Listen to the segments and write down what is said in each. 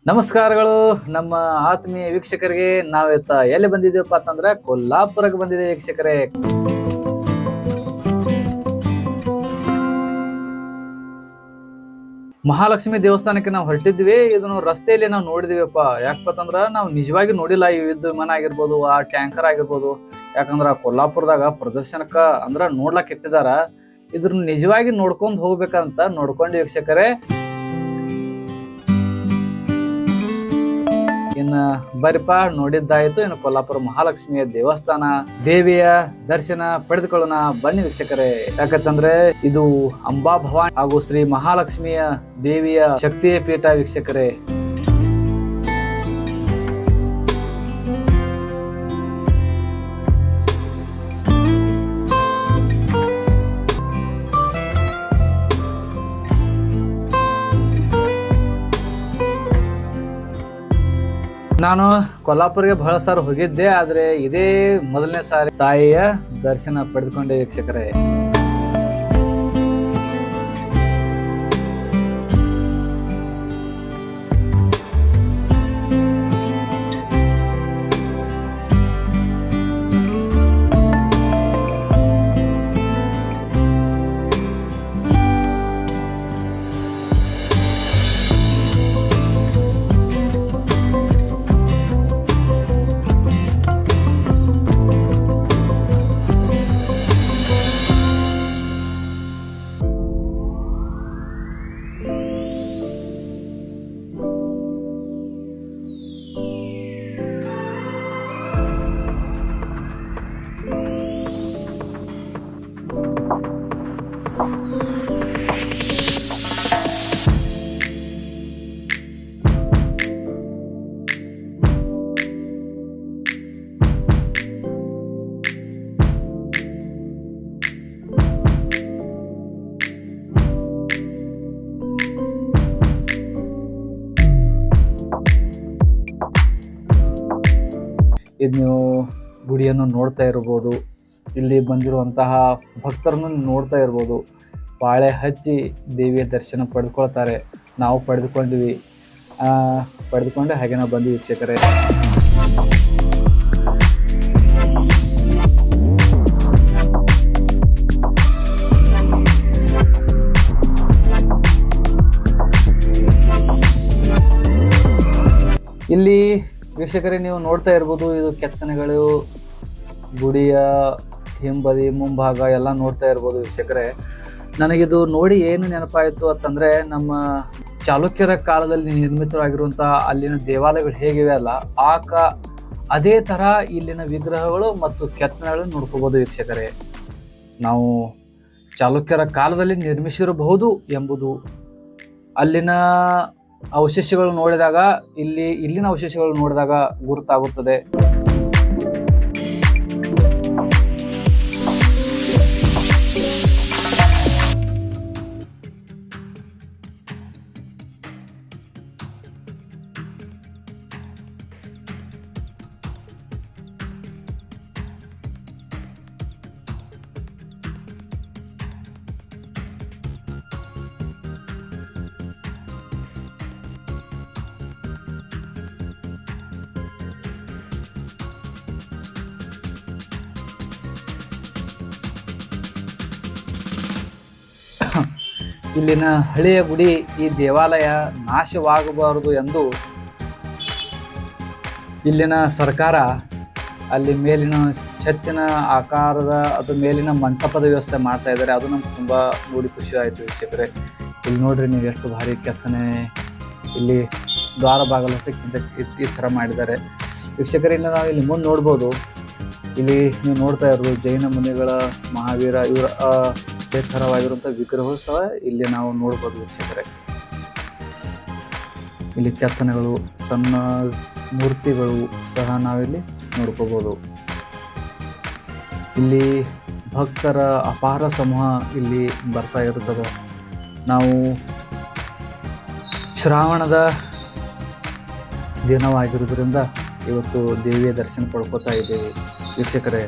ನಮಸ್ಕಾರಗಳು ನಮ್ಮ ಆತ್ಮೀಯ ವೀಕ್ಷಕರಿಗೆ. ನಾವಿತ್ತ ಎಲ್ಲಿ ಬಂದಿದ್ದೀವಪ್ಪ ಅಂತಂದ್ರೆ ಕೊಲ್ಲಾಪುರಕ್ಕೆ ಬಂದಿದೆ ವೀಕ್ಷಕರೇ. ಮಹಾಲಕ್ಷ್ಮಿ ದೇವಸ್ಥಾನಕ್ಕೆ ನಾವು ಹೊರಟಿದ್ವಿ. ಇದನ್ನು ರಸ್ತೆಯಲ್ಲಿ ನಾವು ನೋಡಿದಿವಪ್ಪ. ಯಾಕಂದ್ರ ನಾವು ನಿಜವಾಗಿ ನೋಡಿಲ್ಲ ಈ ಯುದ್ಧ ವಿಮಾನ ಆಗಿರ್ಬೋದು, ಆ ಟ್ಯಾಂಕರ್ ಆಗಿರ್ಬೋದು. ಯಾಕಂದ್ರ ಕೊಲ್ಲಾಪುರದಾಗ ಪ್ರದರ್ಶನಕ್ಕ ಅಂದ್ರ ನೋಡ್ಲಕ್ ಇಟ್ಟಿದಾರ. ಇದ್ರ ನಿಜವಾಗಿ ನೋಡ್ಕೊಂಡ್ ಹೋಗ್ಬೇಕಂತ ನೋಡ್ಕೊಂಡು ವೀಕ್ಷಕರೇ. ಇನ್ನ ಬರಿಪ ನೋಡಿದ್ದಾಯ್ತು. ಇನ್ನು ಕೊಲ್ಲಾಪುರ ಮಹಾಲಕ್ಷ್ಮಿಯ ದೇವಸ್ಥಾನ ದೇವಿಯ ದರ್ಶನ ಪಡೆದುಕೊಳ್ಳೋಣ ಬನ್ನಿ ವೀಕ್ಷಕರೇ. ಯಾಕಂತಂದ್ರೆ ಇದು ಅಂಬಾ ಭವಾನಿ ಹಾಗೂ ಶ್ರೀ ಮಹಾಲಕ್ಷ್ಮಿಯ ದೇವಿಯ ಶಕ್ತಿಯ ಪೀಠ ವೀಕ್ಷಕರೇ. ನಾನು ಕೊಲ್ಲಾಪುರಿಗೆ ಬಹಳ ಸಾರಿ ಹೋಗಿದ್ದೆ, ಆದ್ರೆ ಇದೇ ಮೊದಲನೇ ಸಾರಿ ತಾಯಿಯ ದರ್ಶನ ಪಡೆದುಕೊಂಡೆ ವೀಕ್ಷಕರೇ. ಇದು ನೀವು ಗುಡಿಯನ್ನು ನೋಡ್ತಾ ಇರ್ಬೋದು. ಇಲ್ಲಿ ಬಂದಿರುವಂತಹ ಭಕ್ತರನ್ನು ನೋಡ್ತಾ ಇರ್ಬೋದು. ಬಾಳೆ ಹಚ್ಚಿ ದೇವಿಯ ದರ್ಶನ ಪಡೆದುಕೊಳ್ತಾರೆ. ನಾವು ಪಡೆದುಕೊಂಡು ಹಾಗೆ ನಾವು ಬಂದು ವೀಕ್ಷಕರೇ. ಇಲ್ಲಿ ವೀಕ್ಷಕರೇ ನೀವು ನೋಡ್ತಾ ಇರ್ಬೋದು. ಇದು ಕೆತ್ತನೆಗಳು, ಗುಡಿಯ ಹಿಂಬದಿ ಮುಂಭಾಗ ಎಲ್ಲ ನೋಡ್ತಾ ಇರ್ಬೋದು ವೀಕ್ಷಕರೇ. ನನಗಿದು ನೋಡಿ ಏನು ನೆನಪಾಯಿತು ಅಂತಂದ್ರೆ, ನಮ್ಮ ಚಾಲುಕ್ಯರ ಕಾಲದಲ್ಲಿ ನಿರ್ಮಿತವಾಗಿರುವಂತಹ ಅಲ್ಲಿನ ದೇವಾಲಯಗಳು ಹೇಗಿವೆ ಅಲ್ಲ, ಅದೇ ತರ ಇಲ್ಲಿನ ವಿಗ್ರಹಗಳು ಮತ್ತು ಕೆತ್ತನೆಗಳು ನೋಡ್ಕೋಬಹುದು ವೀಕ್ಷಕರೇ. ನಾವು ಚಾಲುಕ್ಯರ ಕಾಲದಲ್ಲಿ ನಿರ್ಮಿಸಿರಬಹುದು ಎಂಬುದು ಅಲ್ಲಿನ ಅವಶೇಷಗಳು ನೋಡಿದಾಗ, ಇಲ್ಲಿನ ಅವಶೇಷಗಳು ನೋಡಿದಾಗ ಗುರುತಾಗುತ್ತದೆ. ಇಲ್ಲಿನ ಹಳೆಯ ಗುಡಿ, ಈ ದೇವಾಲಯ ನಾಶವಾಗಬಾರದು ಎಂದು ಇಲ್ಲಿನ ಸರ್ಕಾರ ಅಲ್ಲಿ ಮೇಲಿನ ಛತ್ತಿನ ಆಕಾರದ ಅದು ಮೇಲಿನ ಮಂಟಪದ ವ್ಯವಸ್ಥೆ ಮಾಡ್ತಾ ಇದ್ದಾರೆ. ಅದು ನಮ್ಗೆ ತುಂಬ ನೋಡಿ ಖುಷಿ ಆಯಿತು ವೀಕ್ಷಕರೇ. ಇಲ್ಲಿ ನೋಡ್ರಿ ನೀವು ಎಷ್ಟು ಭಾರಿ ಕೆತ್ತನೆ, ಇಲ್ಲಿ ದ್ವಾರ ಬಾಗಲಕ್ಕೆ ಈ ಥರ ಮಾಡಿದ್ದಾರೆ ವೀಕ್ಷಕರೇ. ಇನ್ನು ನಾವು ಇಲ್ಲಿ ಮುಂದೆ ನೋಡ್ಬೋದು. ಇಲ್ಲಿ ನೀವು ನೋಡ್ತಾ ಇರೋದು ಜೈನ ಮುನಿಗಳ, ಮಹಾವೀರ ಇವರ ಥರವಾಗಿರುವಂಥ ವಿಗ್ರಹಗಳು ಸಹ ಇಲ್ಲಿ ನಾವು ನೋಡ್ಬೋದು ವೀಕ್ಷಕರೇ. ಇಲ್ಲಿ ಕೆತ್ತನೆಗಳು, ಸಣ್ಣ ಮೂರ್ತಿಗಳು ಸಹ ನಾವಿಲ್ಲಿ ನೋಡ್ಕೋಬೋದು. ಇಲ್ಲಿ ಭಕ್ತರ ಅಪಾರ ಸಮೂಹ ಇಲ್ಲಿ ಬರ್ತಾ ಇರುತ್ತದೆ. ನಾವು ಶ್ರಾವಣದ ದಿನವಾಗಿರುವುದರಿಂದ ಇವತ್ತು ದೇವಿಯ ದರ್ಶನ ಪಡ್ಕೋತಾ ಇದ್ದೇವೆ ವೀಕ್ಷಕರೇ.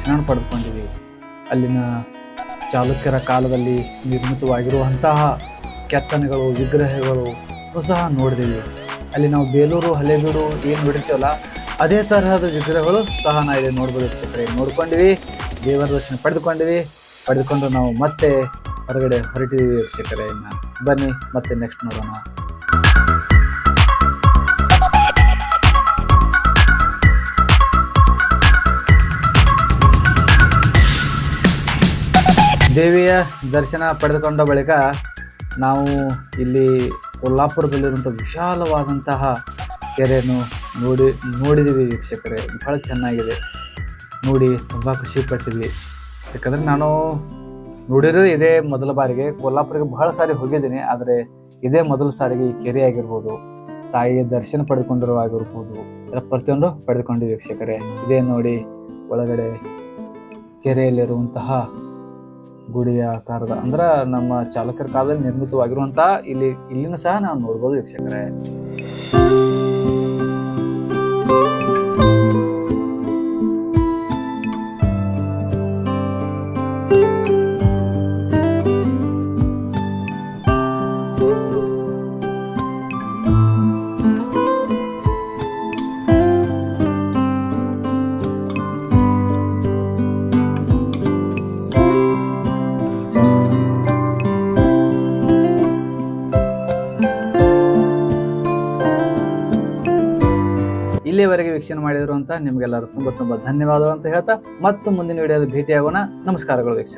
ದರ್ಶನ ಪಡೆದುಕೊಂಡಿವಿ. ಅಲ್ಲಿನ ಚಾಲುಕ್ಯರ ಕಾಲದಲ್ಲಿ ನಿರ್ಮಿತವಾಗಿರುವಂತಹ ಕೆತ್ತನೆಗಳು, ವಿಗ್ರಹಗಳು ಸಹ ನೋಡಿದೀವಿ. ಅಲ್ಲಿ ನಾವು ಬೇಲೂರು ಹಳೆಬೀಡು ಏನು ನೋಡಿರ್ತೀವಲ್ಲ ಅದೇ ತರಹದ ವಿಗ್ರಹಗಳು ಸಹ ನಾವು ಇಲ್ಲಿ ನೋಡ್ಬೋದು ವೀಕ್ಷಕರೇ. ನೋಡ್ಕೊಂಡಿವಿ, ದೇವರ ದರ್ಶನ ಪಡೆದುಕೊಂಡು ನಾವು ಮತ್ತೆ ಹೊರಗಡೆ ಹೊರಟಿದ್ದೀವಿ ವೀಕ್ಷಕರೇ. ಇನ್ನು ಬನ್ನಿ ಮತ್ತೆ ನೆಕ್ಸ್ಟ್ ನೋಡೋಣ. ದೇವಿಯ ದರ್ಶನ ಪಡೆದುಕೊಂಡ ಬಳಿಕ ನಾವು ಇಲ್ಲಿ ಕೊಲ್ಲಾಪುರದಲ್ಲಿರುವಂಥ ವಿಶಾಲವಾದಂತಹ ಕೆರೆಯನ್ನು ನೋಡಿದ್ದೀವಿ ವೀಕ್ಷಕರೇ. ಬಹಳ ಚೆನ್ನಾಗಿದೆ, ನೋಡಿ ತುಂಬ ಖುಷಿ ಪಟ್ಟಿದ್ವಿ. ಯಾಕಂದರೆ ನಾನು ನೋಡಿರೋ ಇದೇ ಮೊದಲ ಬಾರಿಗೆ. ಕೊಲ್ಲಾಪುರಿಗೆ ಬಹಳ ಸಾರಿ ಹೋಗಿದ್ದೀನಿ, ಆದರೆ ಇದೇ ಮೊದಲ ಸಾರಿಗೆ ಈ ಕೆರೆ ಆಗಿರ್ಬೋದು, ತಾಯಿಯ ದರ್ಶನ ಪಡೆದುಕೊಂಡಿರುವಾಗಿರ್ಬೋದು, ಎಲ್ಲ ಪ್ರತಿಯೊಂದು ಪಡೆದುಕೊಂಡಿವಿ ವೀಕ್ಷಕರೇ. ಇದೇ ನೋಡಿ ಒಳಗಡೆ ಕೆರೆಯಲ್ಲಿರುವಂತಹ ಗುಡಿಯ ಆಕಾರದ, ಅಂದ್ರೆ ನಮ್ಮ ಚಾಲಕರ ಕಾಲದಲ್ಲಿ ನಿರ್ಮಿತವಾಗಿರುವಂತಹ ಇಲ್ಲಿನೂ ಸಹ ನಾವು ನೋಡ್ಬೋದು ವೀಕ್ಷಕರೇ. ಇಲ್ಲಿಯವರೆಗೆ ವೀಕ್ಷಣೆ ಮಾಡಿದ್ರು ಅಂತ ನಿಮಗೆಲ್ಲರೂ ತುಂಬ ಧನ್ಯವಾದಗಳು ಅಂತ ಹೇಳ್ತಾ, ಮತ್ತು ಮುಂದಿನ ವಿಡಿಯೋದಲ್ಲಿ ಭೇಟಿಯಾಗೋಣ. ನಮಸ್ಕಾರಗಳು ವೀಕ್ಷಕ.